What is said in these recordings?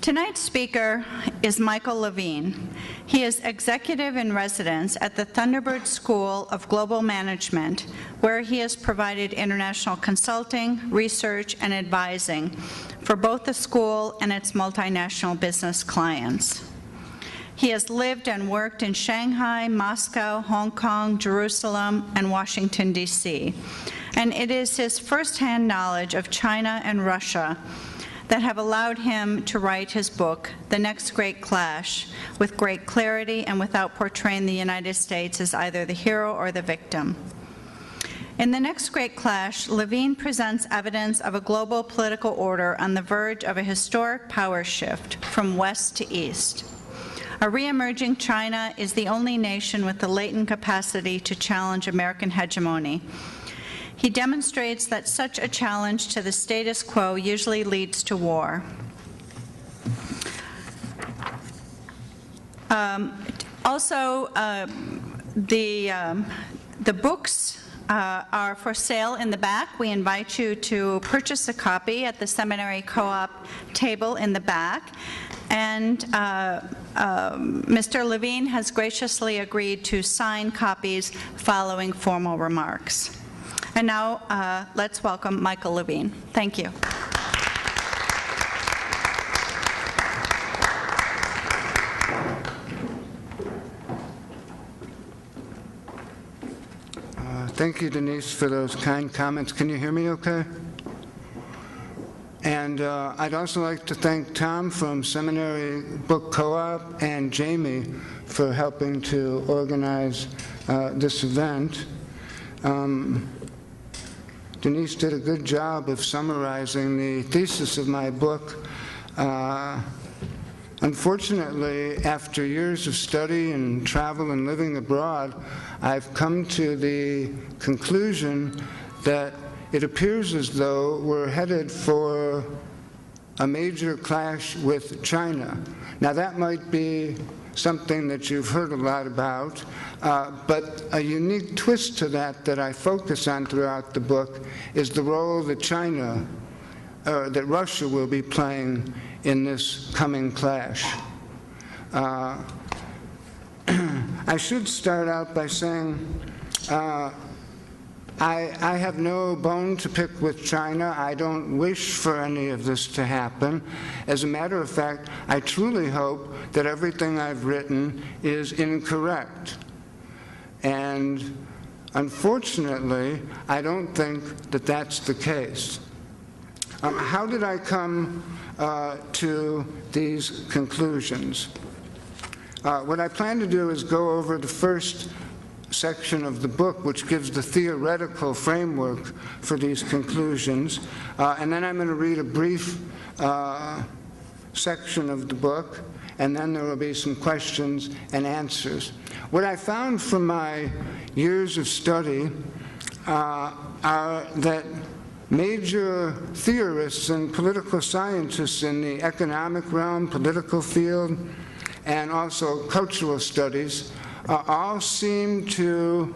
Tonight's speaker is Michael Levin. He is executive in residence at the Thunderbird School of Global Management, where he has provided international consulting, research, and advising for both the school and its multinational business clients. He has lived and worked in Shanghai, Moscow, Hong Kong, Jerusalem, and Washington, D.C. And it is his firsthand knowledge of China and Russia that have allowed him to write his book, The Next Great Clash, with great clarity and without portraying the United States as either the hero or the victim. In The Next Great Clash, Levin presents evidence of a global political order on the verge of a historic power shift from west to east. A re-emerging China is the only nation with the latent capacity to challenge American hegemony. He demonstrates that such a challenge to the status quo usually leads to war. The books are for sale in the back. We invite you to purchase a copy at the seminary co-op table in the back. And Mr. Levin has graciously agreed to sign copies following formal remarks. And now, let's welcome Michael Levin. Thank you. Thank you, Denise, for those kind comments. Can you hear me okay? And I'd also like to thank Tom from Seminary Book Co-op and Jamie for helping to organize this event. Denise did a good job of summarizing the thesis of my book. Unfortunately, after years of study and travel and living abroad, I've come to the conclusion that it appears as though we're headed for a major clash with China. Now, that might be something that you've heard a lot about, but a unique twist to that I focus on throughout the book is the role that that Russia will be playing in this coming clash. I should start out by saying I have no bone to pick with China. I don't wish for any of this to happen. As a matter of fact, I truly hope that everything I've written is incorrect. And unfortunately, I don't think that that's the case. How did I come to these conclusions? What I plan to do is go over the first section of the book, which gives the theoretical framework for these conclusions. And then I'm going to read a brief section of the book, and then there will be some questions and answers. What I found from my years of study are that major theorists and political scientists in the economic realm, political field, and also cultural studies all seem to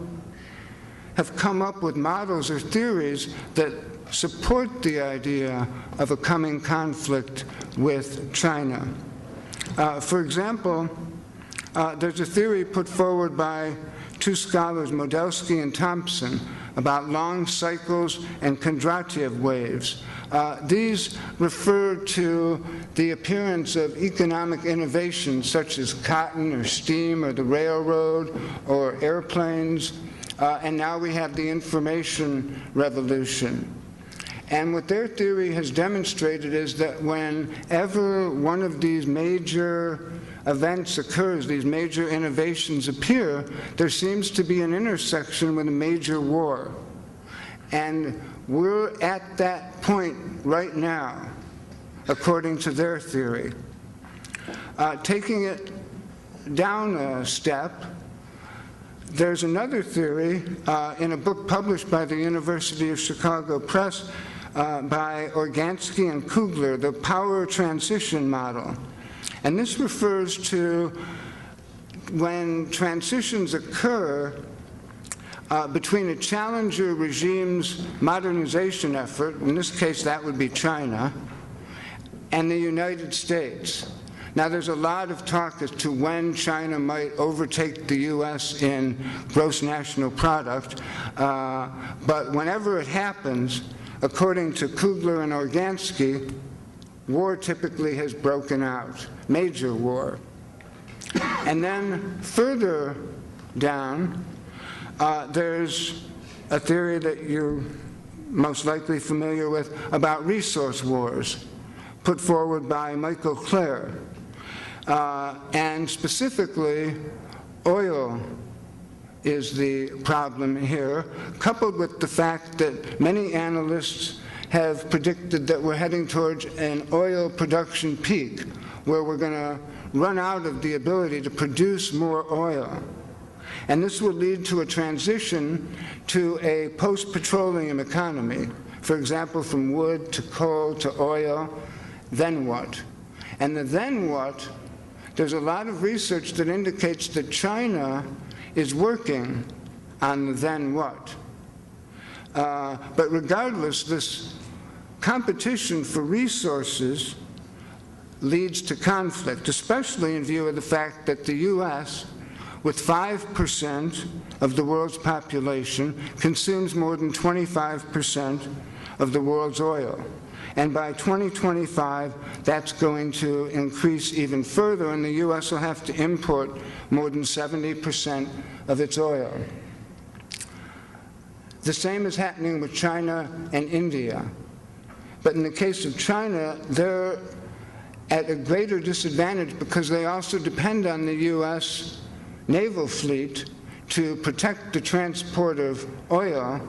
have come up with models or theories that support the idea of a coming conflict with China. For example, there's a theory put forward by two scholars, Modelsky and Thompson, about long cycles and Kondratiev waves. These refer to the appearance of economic innovations such as cotton or steam or the railroad or airplanes, and now we have the information revolution. And what their theory has demonstrated is that whenever one of these major events occurs, these major innovations appear, there seems to be an intersection with a major war. And we're at that point right now, according to their theory. Taking it down a step, there's another theory in a book published by the University of Chicago Press by Organsky and Kugler, the power transition model. And this refers to when transitions occur between a challenger regime's modernization effort, in this case that would be China, and the United States. Now, there's a lot of talk as to when China might overtake the U.S. in gross national product, but whenever it happens, according to Kugler and Organsky, war typically has broken out, major war. And then further down, there's a theory that you're most likely familiar with about resource wars, put forward by Michael Clare. And specifically, oil is the problem here, coupled with the fact that many analysts have predicted that we're heading towards an oil production peak, where we're going to run out of the ability to produce more oil. And this will lead to a transition to a post-petroleum economy, for example, from wood to coal to oil. Then what? And the then what, there's a lot of research that indicates that China is working on the then what. But regardless, this competition for resources leads to conflict, especially in view of the fact that the U.S., with 5% of the world's population, consumes more than 25% of the world's oil. And by 2025, that's going to increase even further, and the U.S. will have to import more than 70% of its oil. The same is happening with China and India. But in the case of China, they're at a greater disadvantage because they also depend on the U.S. naval fleet to protect the transport of oil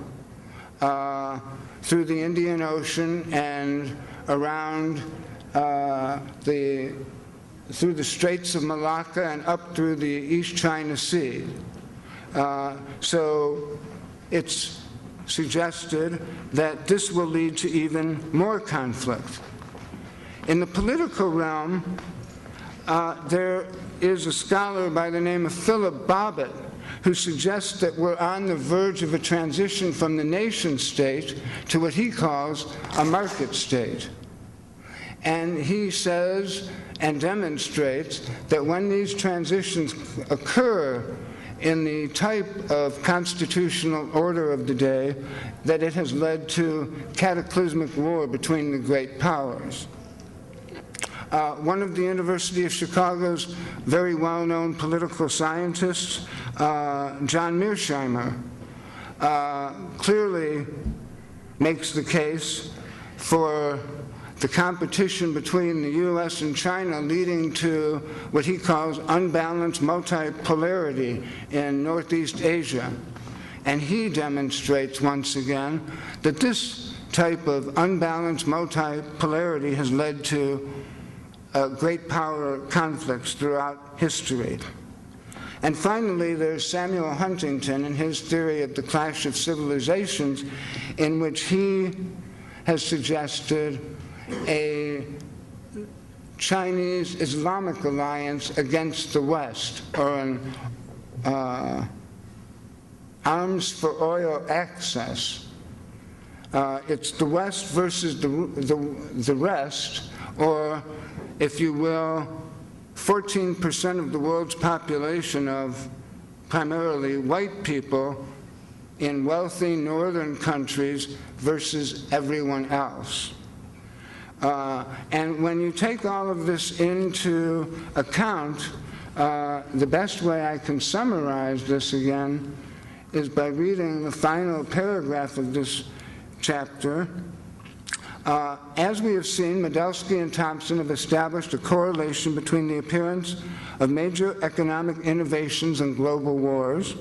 through the Indian Ocean and around through the Straits of Malacca and up through the East China Sea. So it's suggested that this will lead to even more conflict. In the political realm, there is a scholar by the name of Philip Bobbitt who suggests that we're on the verge of a transition from the nation state to what he calls a market state. And he says and demonstrates that when these transitions occur in the type of constitutional order of the day, that it has led to cataclysmic war between the great powers. One of the University of Chicago's very well-known political scientists, John Mearsheimer, clearly makes the case for the competition between the U.S. and China leading to what he calls unbalanced multipolarity in Northeast Asia. And he demonstrates once again that this type of unbalanced multipolarity has led to great power conflicts throughout history. And finally, there's Samuel Huntington and his theory of the clash of civilizations, in which he has suggested a Chinese Islamic alliance against the West, or an arms for oil access. It's the West versus the rest, or, if you will, 14% of the world's population of primarily white people in wealthy northern countries versus everyone else. And when you take all of this into account, the best way I can summarize this again is by reading the final paragraph of this chapter. As we have seen, Medelsky and Thompson have established a correlation between the appearance of major economic innovations and global wars,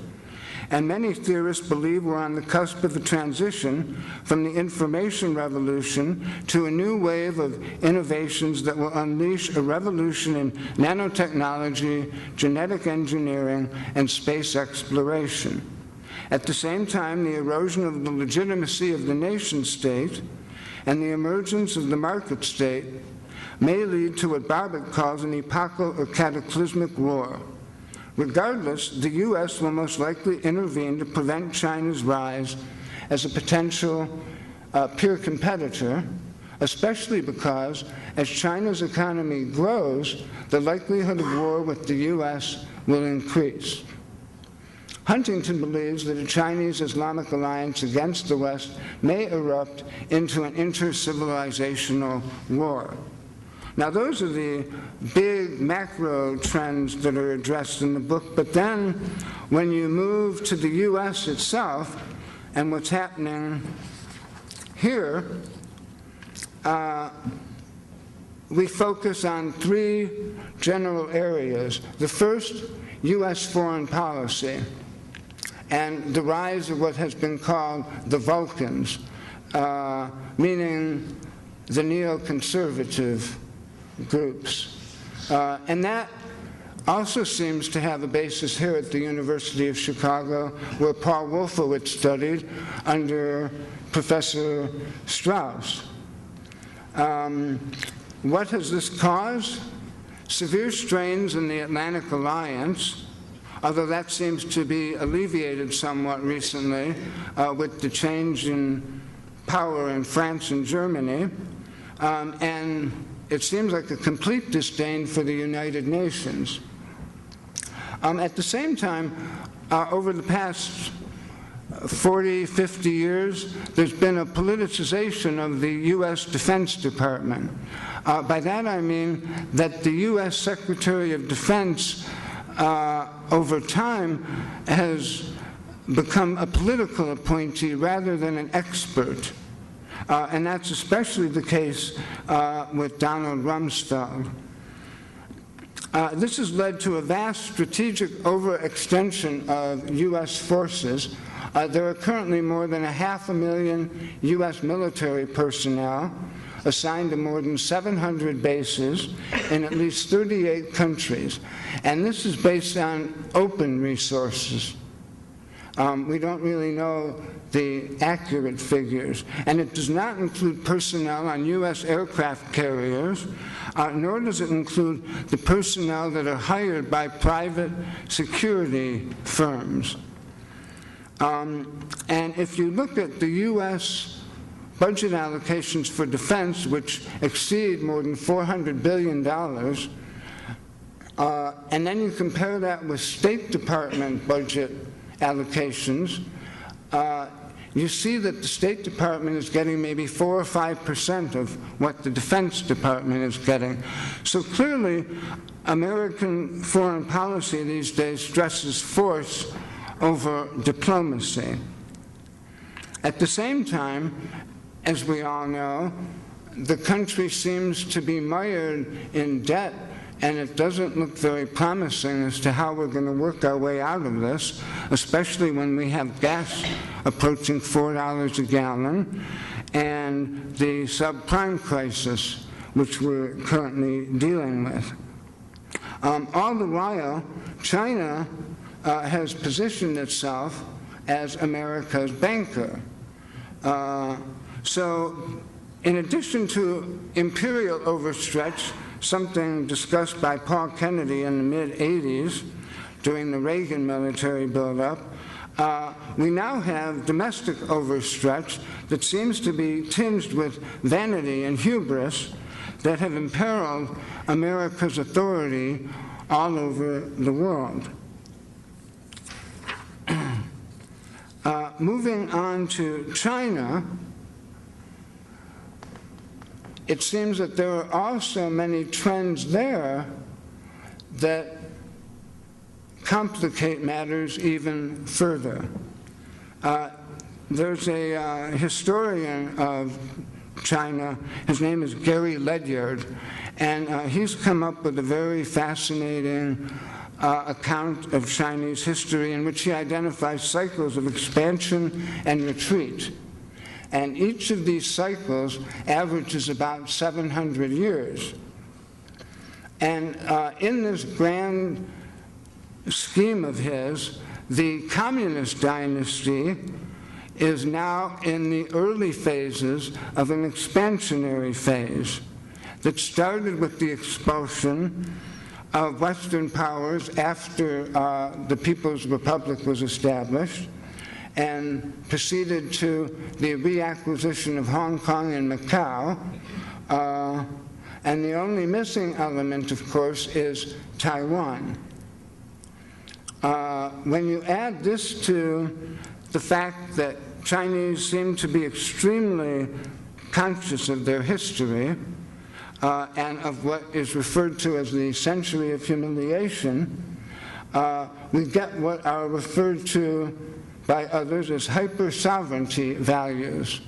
and many theorists believe we're on the cusp of a transition from the information revolution to a new wave of innovations that will unleash a revolution in nanotechnology, genetic engineering, and space exploration. At the same time, the erosion of the legitimacy of the nation state and the emergence of the market state may lead to what Bobbitt calls an epochal or cataclysmic war. Regardless, the U.S. will most likely intervene to prevent China's rise as a potential peer competitor, especially because as China's economy grows, the likelihood of war with the U.S. will increase. Huntington believes that a Chinese Islamic alliance against the West may erupt into an inter-civilizational war. Now, those are the big macro trends that are addressed in the book, but then when you move to the U.S. itself and what's happening here, we focus on three general areas. The first, U.S. foreign policy, and the rise of what has been called the Vulcans, meaning the neoconservative groups. And that also seems to have a basis here at the University of Chicago, where Paul Wolfowitz studied under Professor Strauss. What has this caused? Severe strains in the Atlantic Alliance, although that seems to be alleviated somewhat recently with the change in power in France and Germany, and it seems like a complete disdain for the United Nations. At the same time, over the past 40, 50 years, there's been a politicization of the U.S. Defense Department. By that I mean that the U.S. Secretary of Defense over time has become a political appointee rather than an expert. And that's especially the case with Donald Rumsfeld. This has led to a vast strategic overextension of U.S. forces. There are currently more than 500,000 U.S. military personnel assigned to more than 700 bases in at least 38 countries. And this is based on open resources. We don't really know the accurate figures. And it does not include personnel on U.S. aircraft carriers, nor does it include the personnel that are hired by private security firms. And if you look at the U.S. budget allocations for defense, which exceed more than $400 billion, and then you compare that with State Department budget allocations, you see that the State Department is getting maybe 4 or 5% of what the Defense Department is getting. So clearly, American foreign policy these days stresses force over diplomacy. At the same time, as we all know, the country seems to be mired in debt, and it doesn't look very promising as to how we're going to work our way out of this, especially when we have gas approaching $4 a gallon, and the subprime crisis, which we're currently dealing with. All the while, China has positioned itself as America's banker. So in addition to imperial overstretch, something discussed by Paul Kennedy in the mid-'80s during the Reagan military buildup, we now have domestic overstretch that seems to be tinged with vanity and hubris that have imperiled America's authority all over the world. Moving on to China, it seems that there are also many trends there that complicate matters even further. There's a historian of China, his name is Gary Ledyard, and he's come up with a very fascinating account of Chinese history in which he identifies cycles of expansion and retreat. And each of these cycles averages about 700 years. And in this grand scheme of his, the communist dynasty is now in the early phases of an expansionary phase that started with the expulsion of Western powers after the People's Republic was established, and proceeded to the reacquisition of Hong Kong and Macau. And the only missing element, of course, is Taiwan. When you add this to the fact that Chinese seem to be extremely conscious of their history and of what is referred to as the century of humiliation, we get what are referred to by others as hyper-sovereignty values.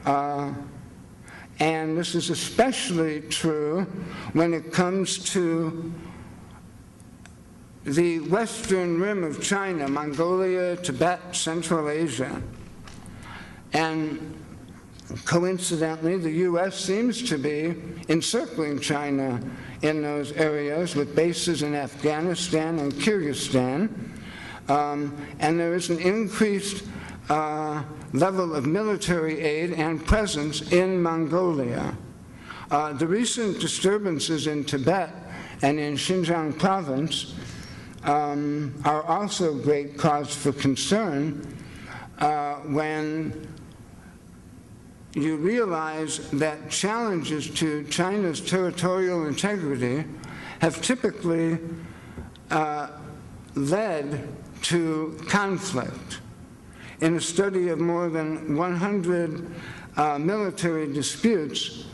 And this is especially true when it comes to the western rim of China, Mongolia, Tibet, Central Asia. And coincidentally, the US seems to be encircling China in those areas with bases in Afghanistan and Kyrgyzstan. And there is an increased level of military aid and presence in Mongolia. The recent disturbances in Tibet and in Xinjiang province are also great cause for concern when you realize that challenges to China's territorial integrity have typically led to conflict. In a study of more than 100 military disputes,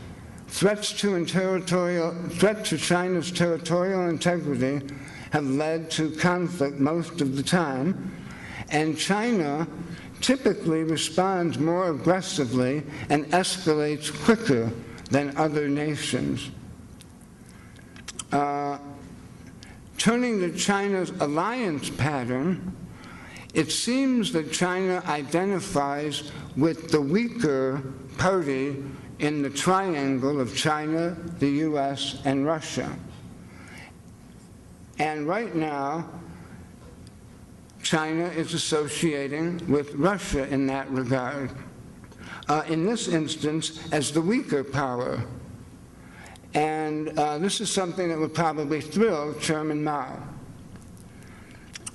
threats to China's territorial integrity have led to conflict most of the time, and China typically responds more aggressively and escalates quicker than other nations. Turning to China's alliance pattern, it seems that China identifies with the weaker party in the triangle of China, the US, and Russia. And right now, China is associating with Russia in that regard. In this instance, as the weaker power. And this is something that would probably thrill Chairman Mao.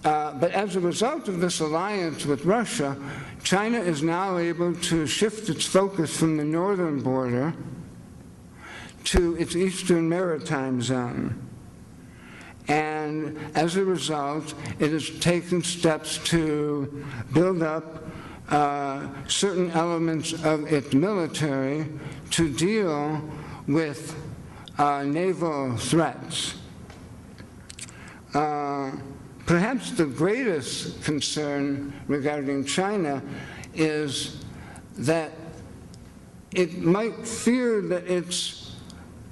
But as a result of this alliance with Russia, China is now able to shift its focus from the northern border to its eastern maritime zone. And as a result, it has taken steps to build up certain elements of its military to deal with naval threats. Perhaps the greatest concern regarding China is that it might fear that its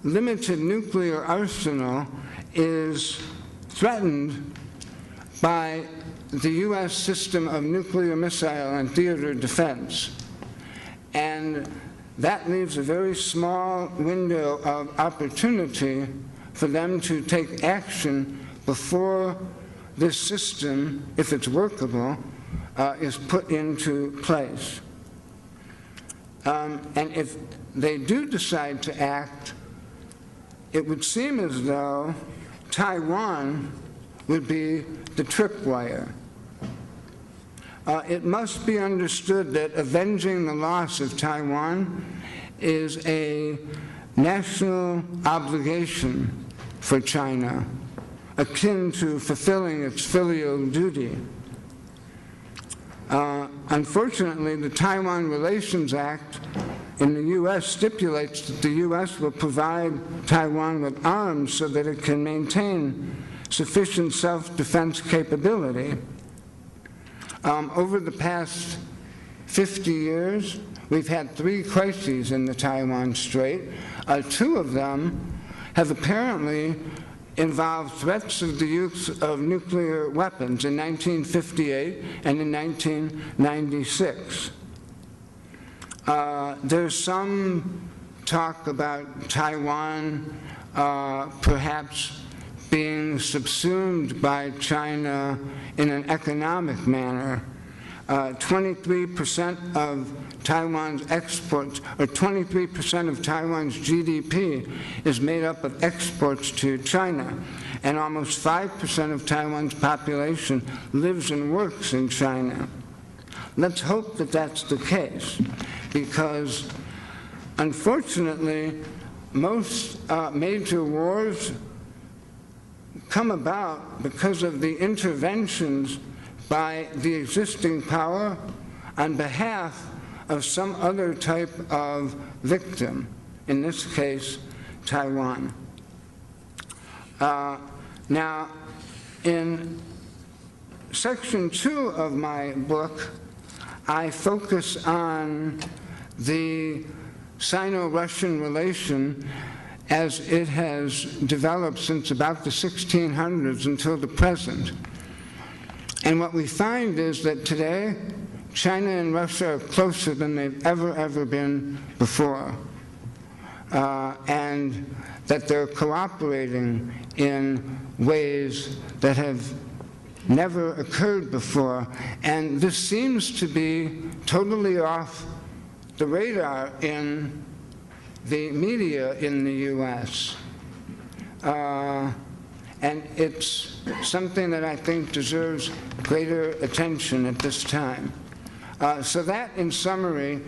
limited nuclear arsenal is threatened by the US system of nuclear missile and theater defense. And that leaves a very small window of opportunity for them to take action before this system, if it's workable, is put into place. And if they do decide to act, it would seem as though Taiwan would be the tripwire. It must be understood that avenging the loss of Taiwan is a national obligation for China, akin to fulfilling its filial duty. Unfortunately, the Taiwan Relations Act in the US stipulates that the US will provide Taiwan with arms so that it can maintain sufficient self-defense capability. Over the past 50 years, we've had 3 crises in the Taiwan Strait. 2 of them have apparently involved threats of the use of nuclear weapons in 1958 and in 1996. There's some talk about Taiwan perhaps being subsumed by China in an economic manner. 23% of Taiwan's exports, or 23% of Taiwan's GDP is made up of exports to China, and almost 5% of Taiwan's population lives and works in China. let's hope that that's the case, because unfortunately, most major wars come about because of the interventions by the existing power on behalf of some other type of victim, in this case, Taiwan. Now, in section 2 of my book, I focus on the Sino-Russian relation as it has developed since about the 1600s until the present. And what we find is that today, China and Russia are closer than they've ever been before, and that they're cooperating in ways that have never occurred before. And this seems to be totally off the radar in the media in the U.S. And it's something that I think deserves greater attention at this time. So that, in summary,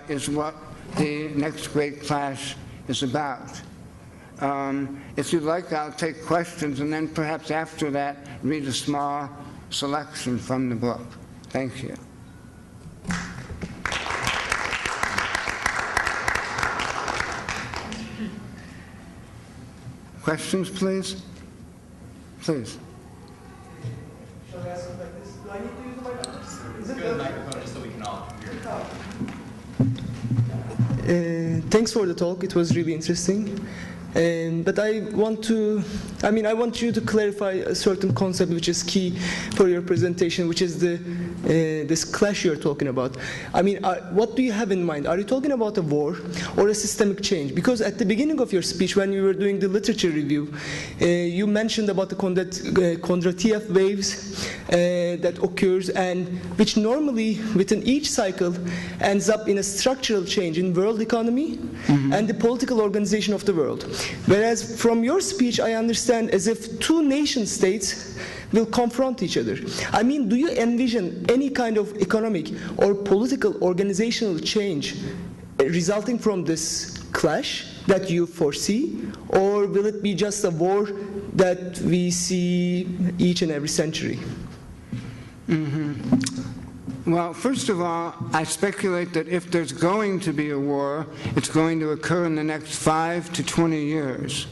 is what the next great clash is about. If you'd like, I'll take questions, and then perhaps after that, read a small selection from the book. Thank you. Questions, please? Please. Shall I ask like this? Do I need to use the microphone? Is it good microphone just so we can all hear? Thanks for the talk. It was really interesting. But I want you to clarify a certain concept which is key for your presentation, which is this clash you're talking about. I mean, what do you have in mind? Are you talking about a war or a systemic change? Because at the beginning of your speech, when you were doing the literature review, you mentioned about the Kondratiev waves that occurs, and which normally within each cycle ends up in a structural change in world economy and the political organization of the world. Whereas from your speech, I understand as if two nation states will confront each other. I mean, do you envision any kind of economic or political organizational change resulting from this clash that you foresee? Or will it be just a war that we see each and every century? Well, first of all, I speculate that if there's going to be a war, it's going to occur in the next 5 to 20 years.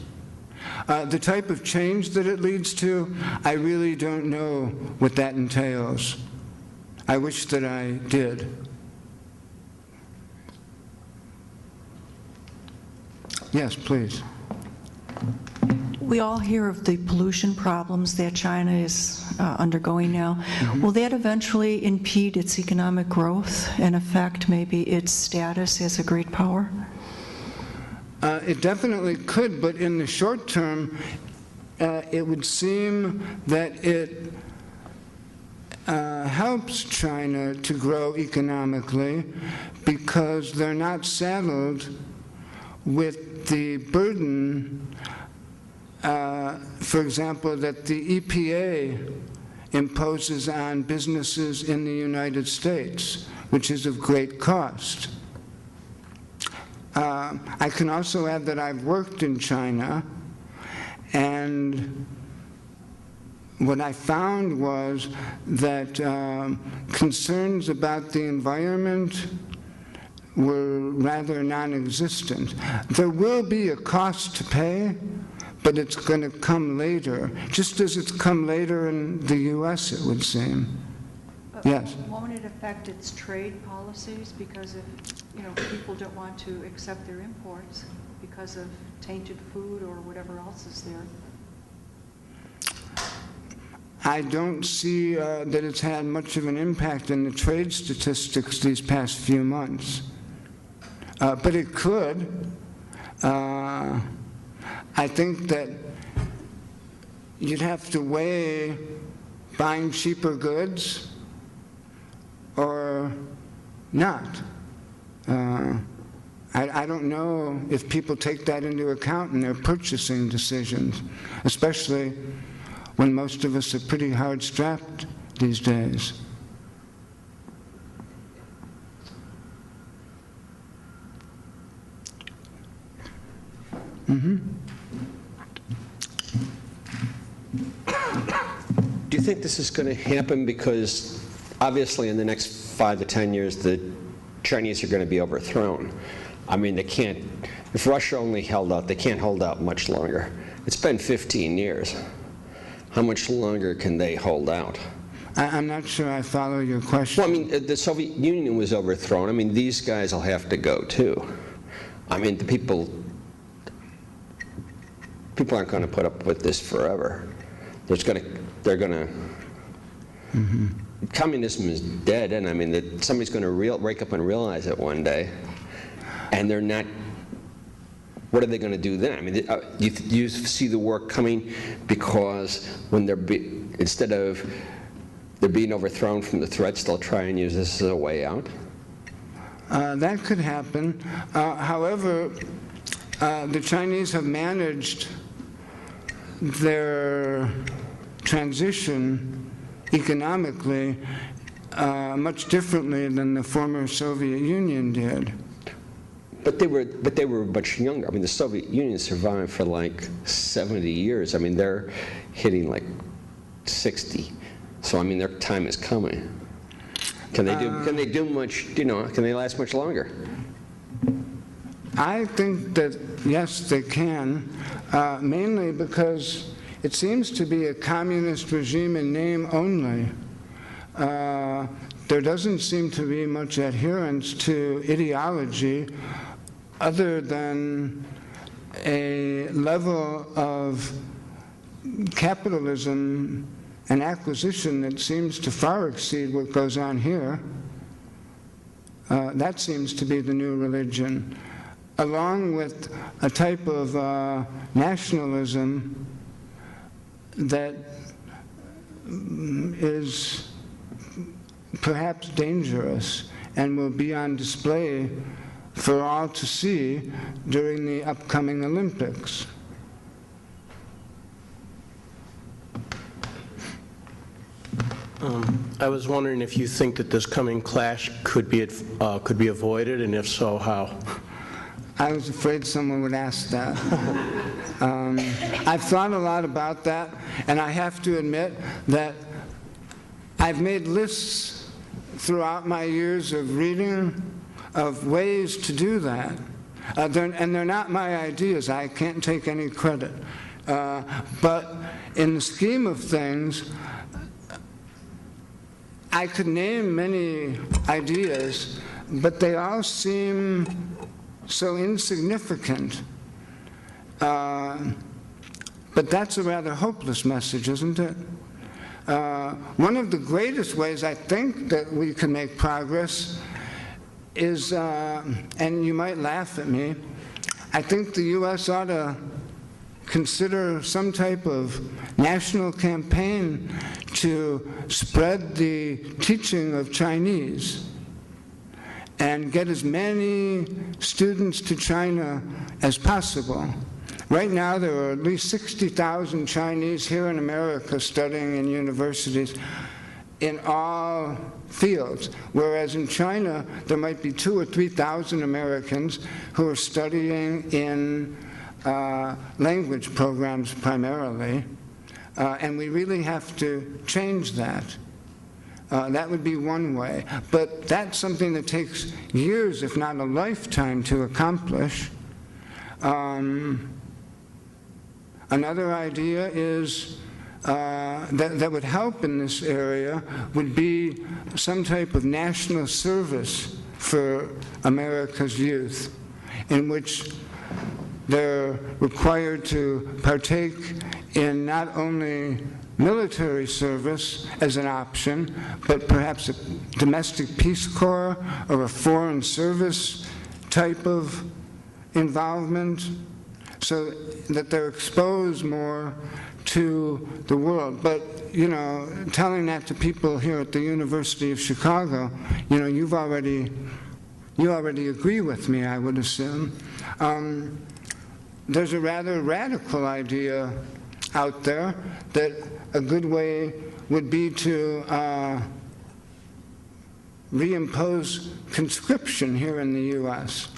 The type of change that it leads to, I really don't know what that entails. I wish that I did. Yes, please. We all hear of the pollution problems that China is undergoing now. Will that eventually impede its economic growth and affect maybe its status as a great power? It definitely could, but in the short term, it would seem that it helps China to grow economically because they're not saddled with the burden, for example, that the EPA imposes on businesses in the United States, which is of great cost. I can also add that I've worked in China, and what I found was that concerns about the environment were rather non-existent. There will be a cost to pay, but it's going to come later, just as it's come later in the U.S., it would seem. Yes? Won't it affect its trade policies because if people don't want to accept their imports because of tainted food or whatever else is there? I don't see that it's had much of an impact in the trade statistics these past few months. But it could. I think that you'd have to weigh buying cheaper goods or not. I don't know if people take that into account in their purchasing decisions, especially when most of us are pretty hard-strapped these days. Do you think this is going to happen because obviously in the next 5 to 10 years the Chinese are going to be overthrown? I mean, they can't, if Russia only held out, they can't hold out much longer. It's been 15 years. How much longer can they hold out? I'm not sure I follow your question. Well, I mean, the Soviet Union was overthrown. I mean, these guys will have to go too. I mean, the people aren't going to put up with this forever. They're going to. Communism is dead, and I mean that somebody's going to wake up and realize it one day, and they're not. What are they going to do then? I mean, you see the war coming because when instead of they're being overthrown from the threats, they'll try and use this as a way out. That could happen. However, the Chinese have managed their transition economically much differently than the former Soviet Union did. But they were much younger. I mean, the Soviet Union survived for like 70 years. I mean, they're hitting like 60. So I mean, their time is coming. Can they do much? You know, can they last much longer? I think that yes, they can, mainly because it seems to be a communist regime in name only. There doesn't seem to be much adherence to ideology other than a level of capitalism and acquisition that seems to far exceed what goes on here. That seems to be the new religion, along with a type of nationalism that is perhaps dangerous and will be on display for all to see during the upcoming Olympics. I was wondering if you think that this coming clash could be avoided, and if so, how? I was afraid someone would ask that. I've thought a lot about that, and I have to admit that I've made lists throughout my years of reading of ways to do that. And they're not my ideas. I can't take any credit. But in the scheme of things, I could name many ideas, but they all seem so insignificant. But that's a rather hopeless message, isn't it? One of the greatest ways I think that we can make progress is, and you might laugh at me, I think the U.S. ought to consider some type of national campaign to spread the teaching of Chinese and get as many students to China as possible. Right now, there are at least 60,000 Chinese here in America studying in universities in all fields, whereas in China, there might be 2,000 or 3,000 Americans who are studying in language programs primarily, and we really have to change that. That would be one way, but that's something that takes years, if not a lifetime, to accomplish. Another idea is that would help in this area would be some type of national service for America's youth, in which they're required to partake in not only military service as an option, but perhaps a domestic Peace Corps or a foreign service type of involvement, so that they're exposed more to the world. But, you know, telling that to people here at the University of Chicago, you know, you already agree with me, I would assume. There's a rather radical idea out there that a good way would be to reimpose conscription here in the U.S.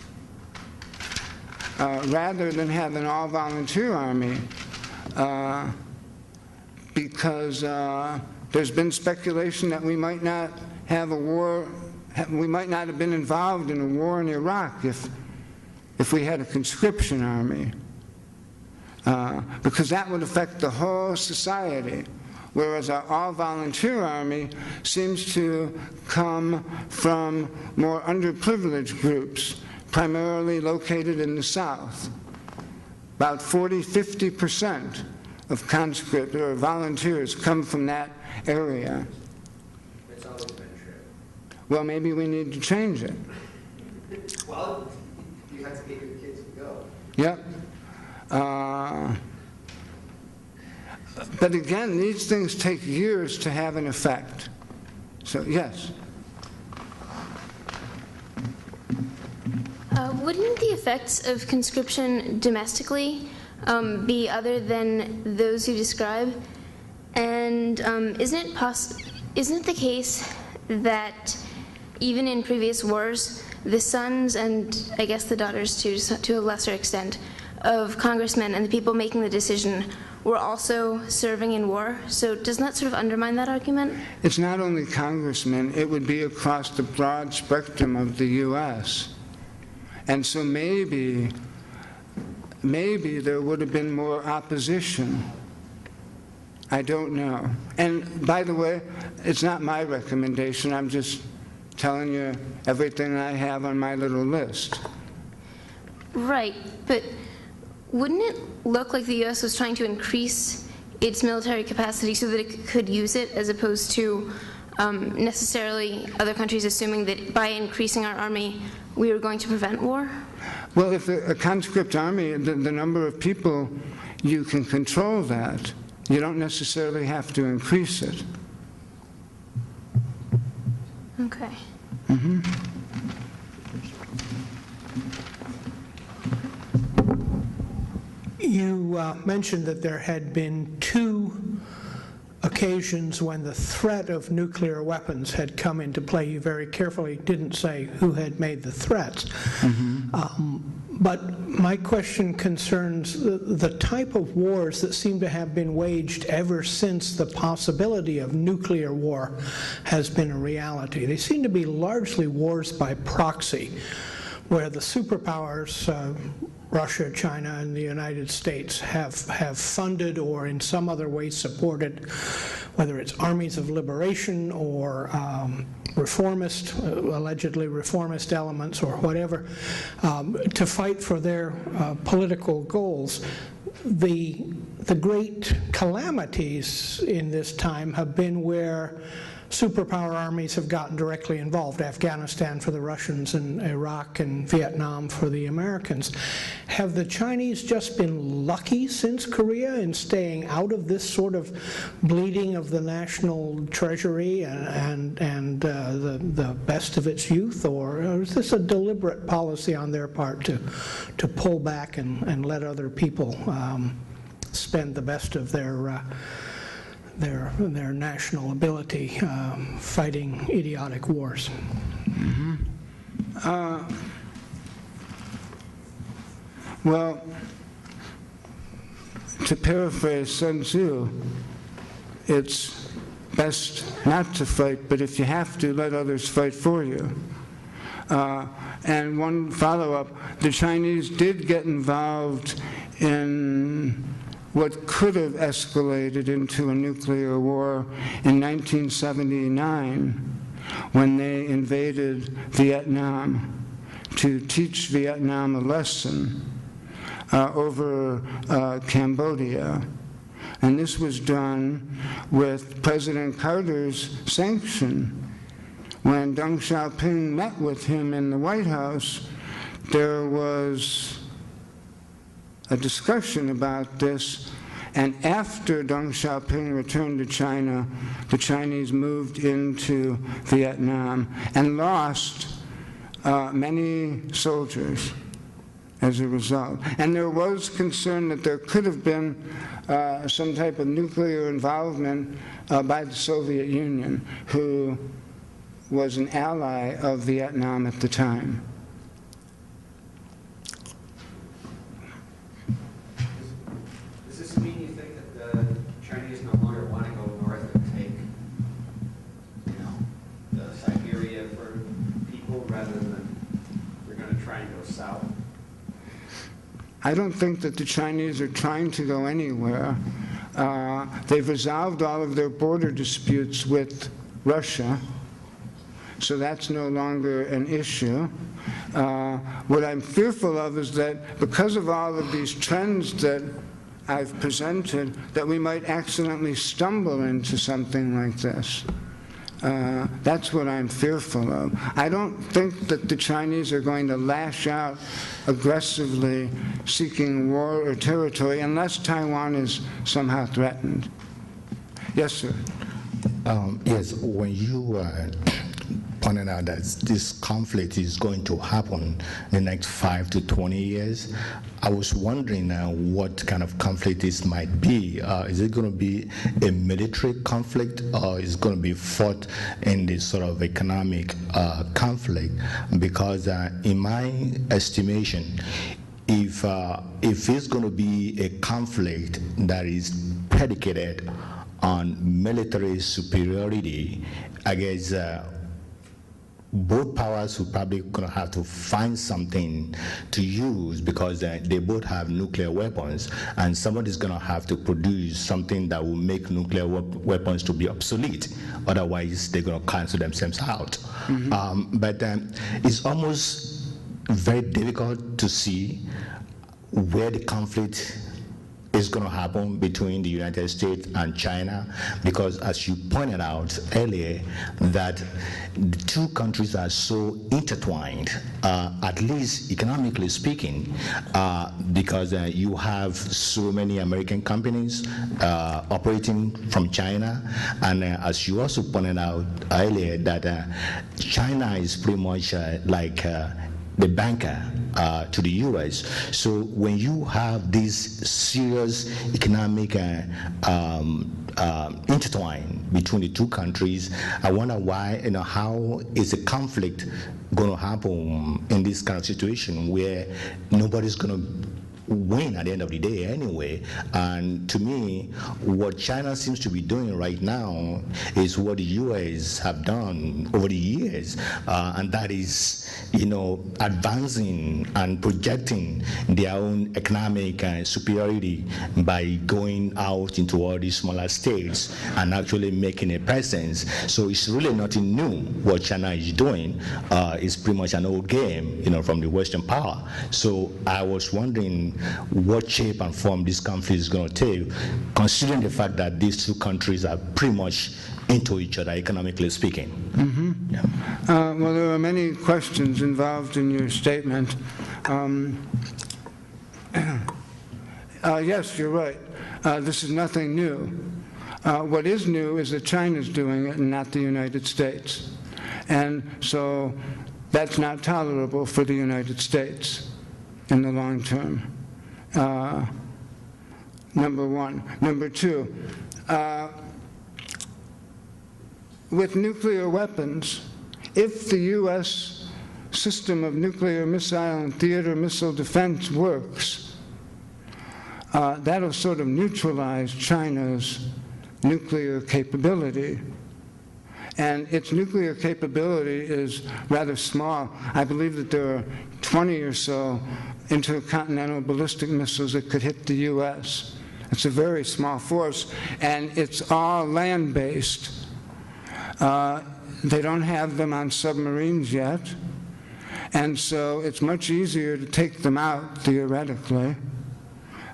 rather than have an all-volunteer army, because there's been speculation that we might not have a war, we might not have been involved in a war in Iraq if we had a conscription army, because that would affect the whole society, whereas our all-volunteer army seems to come from more underprivileged groups, primarily located in the South. About 40–50% of conscript or volunteers come from that area. It's always been true. Well, maybe we need to change it. Well, you have to get your kids to go. Yep. But again, these things take years to have an effect. So, yes. Wouldn't the effects of conscription domestically be other than those you describe? And isn't it the case that even in previous wars, the sons and I guess the daughters too, to a lesser extent, of congressmen and the people making the decision were also serving in war? So doesn't that sort of undermine that argument? It's not only congressmen, it would be across the broad spectrum of the U.S. And so maybe there would have been more opposition. I don't know. And by the way, it's not my recommendation. I'm just telling you everything I have on my little list. Right, but wouldn't it look like the U.S. was trying to increase its military capacity so that it could use it, as opposed to necessarily other countries assuming that by increasing our army, we were going to prevent war? Well, if a conscript army, the number of people, you can control that. You don't necessarily have to increase it. Okay. Mm-hmm. You mentioned that there had been 2 occasions when the threat of nuclear weapons had come into play. You very carefully didn't say who had made the threats. Mm-hmm. But my question concerns the type of wars that seem to have been waged ever since the possibility of nuclear war has been a reality. They seem to be largely wars by proxy, where the superpowers, Russia, China, and the United States, have funded or in some other way supported, whether it's armies of liberation or reformist, allegedly reformist elements or whatever, to fight for their political goals. The great calamities in this time have been where superpower armies have gotten directly involved. Afghanistan for the Russians and Iraq and Vietnam for the Americans. Have the Chinese just been lucky since Korea in staying out of this sort of bleeding of the national treasury and the best of its youth, or is this a deliberate policy on their part to pull back and let other people spend the best of their national ability fighting idiotic wars? Mm-hmm. Well, to paraphrase Sun Tzu, it's best not to fight, but if you have to, let others fight for you. And one follow-up, the Chinese did get involved in what could have escalated into a nuclear war in 1979 when they invaded Vietnam to teach Vietnam a lesson over Cambodia. And this was done with President Carter's sanction. When Deng Xiaoping met with him in the White House, there was a discussion about this, and after Deng Xiaoping returned to China, the Chinese moved into Vietnam and lost many soldiers as a result. And there was concern that there could have been some type of nuclear involvement by the Soviet Union, who was an ally of Vietnam at the time. south? I don't think that the Chinese are trying to go anywhere. They've resolved all of their border disputes with Russia, so that's no longer an issue. What I'm fearful of is that because of all of these trends that I've presented, that we might accidentally stumble into something like this. That's what I'm fearful of. I don't think that the Chinese are going to lash out aggressively seeking war or territory unless Taiwan is somehow threatened. Yes, sir. Yes, when you pointed out that this conflict is going to happen in the next 5 to 20 years, I was wondering what kind of conflict this might be. Is it going to be a military conflict, or is it going to be fought in this sort of economic conflict? Because in my estimation, if it's going to be a conflict that is predicated on military superiority, I guess both powers will probably going to have to find something to use, because they both have nuclear weapons, and somebody's going to have to produce something that will make nuclear weapons to be obsolete. Otherwise, they're going to cancel themselves out. But it's almost very difficult to see where the conflict is going to happen between the United States and China, because as you pointed out earlier, that the two countries are so intertwined, at least economically speaking, because you have so many American companies operating from China, and as you also pointed out earlier, that China is pretty much like the banker to the U.S. So when you have this serious economic intertwine between the two countries, I wonder why, how is a conflict going to happen in this kind of situation where nobody's going to win at the end of the day anyway. And to me, what China seems to be doing right now is what the U.S. have done over the years, and that is, advancing and projecting their own economic superiority by going out into all these smaller states and actually making a presence. So it's really nothing new what China is doing. It's pretty much an old game, from the Western power. So I was wondering what shape and form this conflict is going to take, considering the fact that these two countries are pretty much into each other, economically speaking. Yeah. Well, there are many questions involved in your statement. Yes, you're right. This is nothing new. What is new is that China's doing it and not the United States. And so that's not tolerable for the United States in the long term. Number one. Number two, with nuclear weapons, if the U.S. system of nuclear missile and theater missile defense works, that'll sort of neutralize China's nuclear capability. And its nuclear capability is rather small. I believe that there are 20 or so intercontinental ballistic missiles that could hit the U.S. It's a very small force, and it's all land-based. They don't have them on submarines yet, and so it's much easier to take them out, theoretically,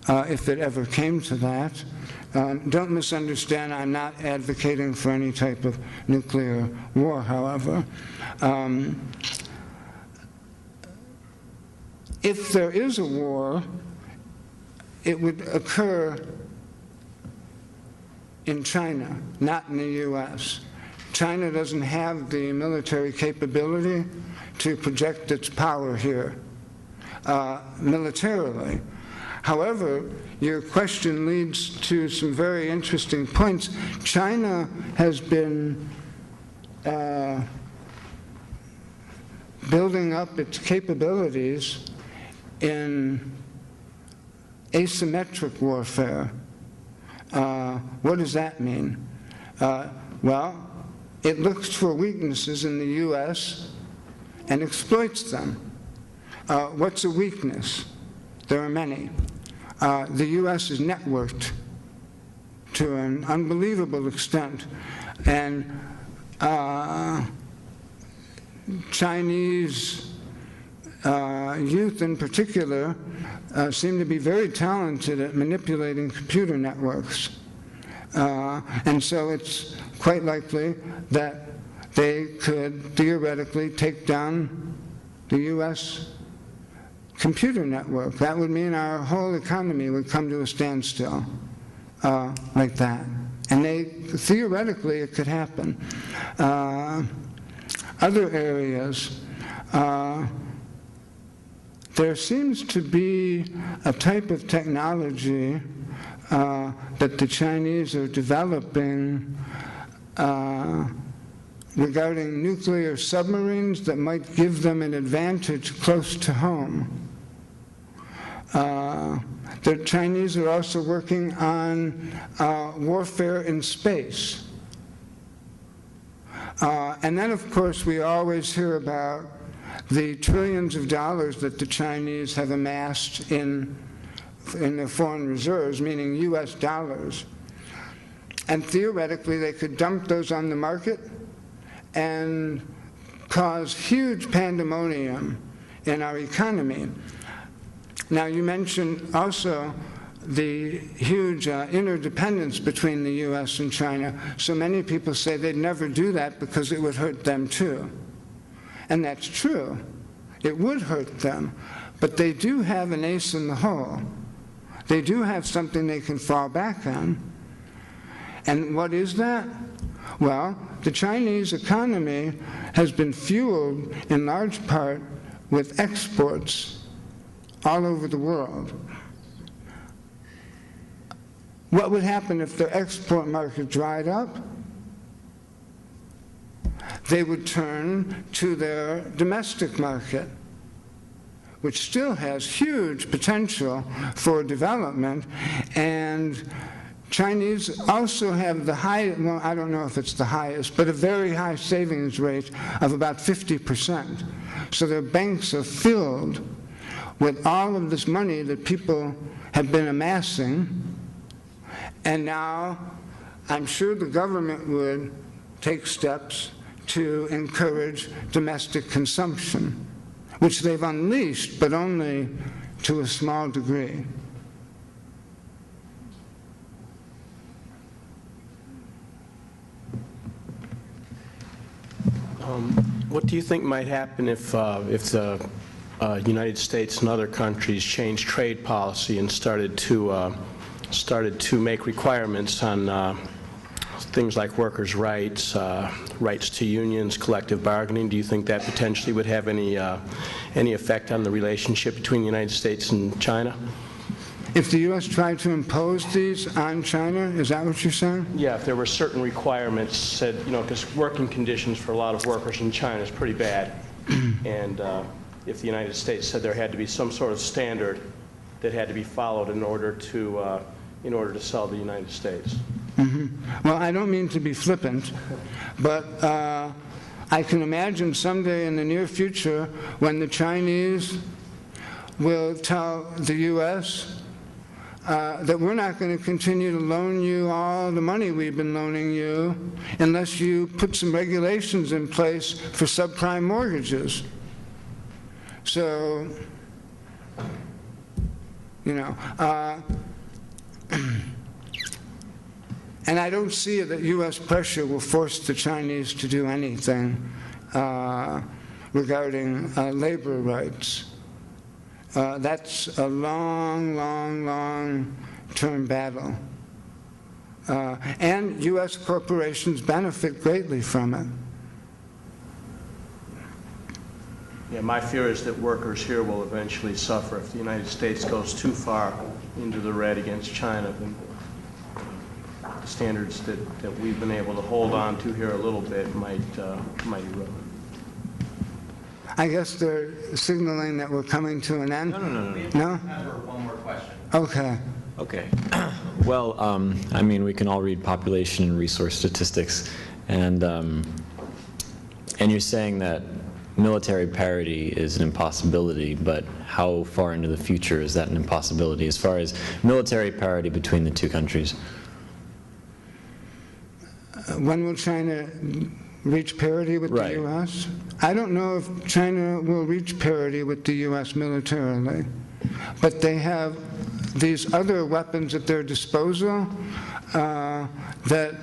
if it ever came to that. Don't misunderstand, I'm not advocating for any type of nuclear war, however. If there is a war, it would occur in China, not in the U.S. China doesn't have the military capability to project its power here militarily. However, your question leads to some very interesting points. China has been building up its capabilities in asymmetric warfare. What does that mean? Well, it looks for weaknesses in the U.S. and exploits them. What's a weakness? There are many. The U.S. is networked to an unbelievable extent, and Chinese youth in particular seem to be very talented at manipulating computer networks. And so it's quite likely that they could theoretically take down the U.S. computer network. That would mean our whole economy would come to a standstill like that. And theoretically, it could happen. Other areas, there seems to be a type of technology that the Chinese are developing regarding nuclear submarines that might give them an advantage close to home. The Chinese are also working on warfare in space. And then, of course, we always hear about the trillions of dollars that the Chinese have amassed in their foreign reserves, meaning US dollars. And theoretically, they could dump those on the market and cause huge pandemonium in our economy. Now, you mentioned also the huge interdependence between the US and China. So many people say they'd never do that because it would hurt them too. And that's true. It would hurt them. But they do have an ace in the hole. They do have something they can fall back on. And what is that? Well, the Chinese economy has been fueled in large part with exports all over the world. What would happen if their export market dried up? They would turn to their domestic market, which still has huge potential for development. And Chinese also have the highest, well, I don't know if it's the highest, but a very high savings rate of about 50%. So their banks are filled with all of this money that people have been amassing. And now I'm sure the government would take steps to encourage domestic consumption, which they've unleashed, but only to a small degree. What do you think might happen if the United States and other countries changed trade policy and started to make requirements on things like workers' rights, rights to unions, collective bargaining? Do you think that potentially would have any effect on the relationship between the United States and China? If the U.S. tried to impose these on China, is that what you're saying? Yeah, if there were certain requirements said, you know, because working conditions for a lot of workers in China is pretty bad. And if the United States said there had to be some sort of standard that had to be followed in order to sell the United States. Mm-hmm. Well, I don't mean to be flippant, but I can imagine someday in the near future when the Chinese will tell the U.S. That we're not going to continue to loan you all the money we've been loaning you unless you put some regulations in place for subprime mortgages. So, you know, and I don't see that U.S. pressure will force the Chinese to do anything regarding labor rights. That's a long, long, long-term battle. And U.S. corporations benefit greatly from it. Yeah, my fear is that workers here will eventually suffer if the United States goes too far into the red against China. Then the standards that we've been able to hold on to here a little bit might erode. I guess they're signaling that we're coming to an end. No. No? We have time for one more question. Okay. Okay. Well, I mean, we can all read population and resource statistics, and you're saying that military parity is an impossibility, but how far into the future is that an impossibility as far as military parity between the two countries? When will China reach parity with Right. the U.S.? I don't know if China will reach parity with the U.S. militarily, but they have these other weapons at their disposal that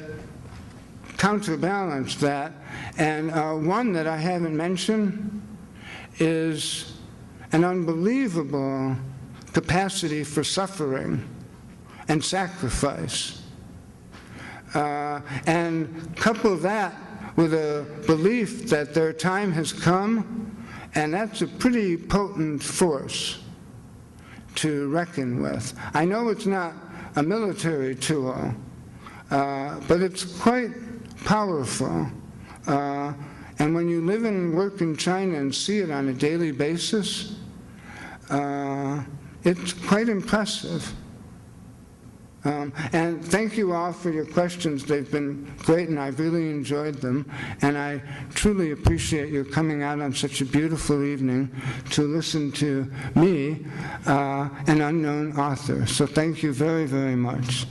counterbalance that. And one that I haven't mentioned is an unbelievable capacity for suffering and sacrifice. And couple that with a belief that their time has come, and that's a pretty potent force to reckon with. I know it's not a military tool, but it's quite powerful. And when you live and work in China and see it on a daily basis, it's quite impressive. And thank you all for your questions. They've been great, and I've really enjoyed them. And I truly appreciate your coming out on such a beautiful evening to listen to me, an unknown author. So thank you very, very much.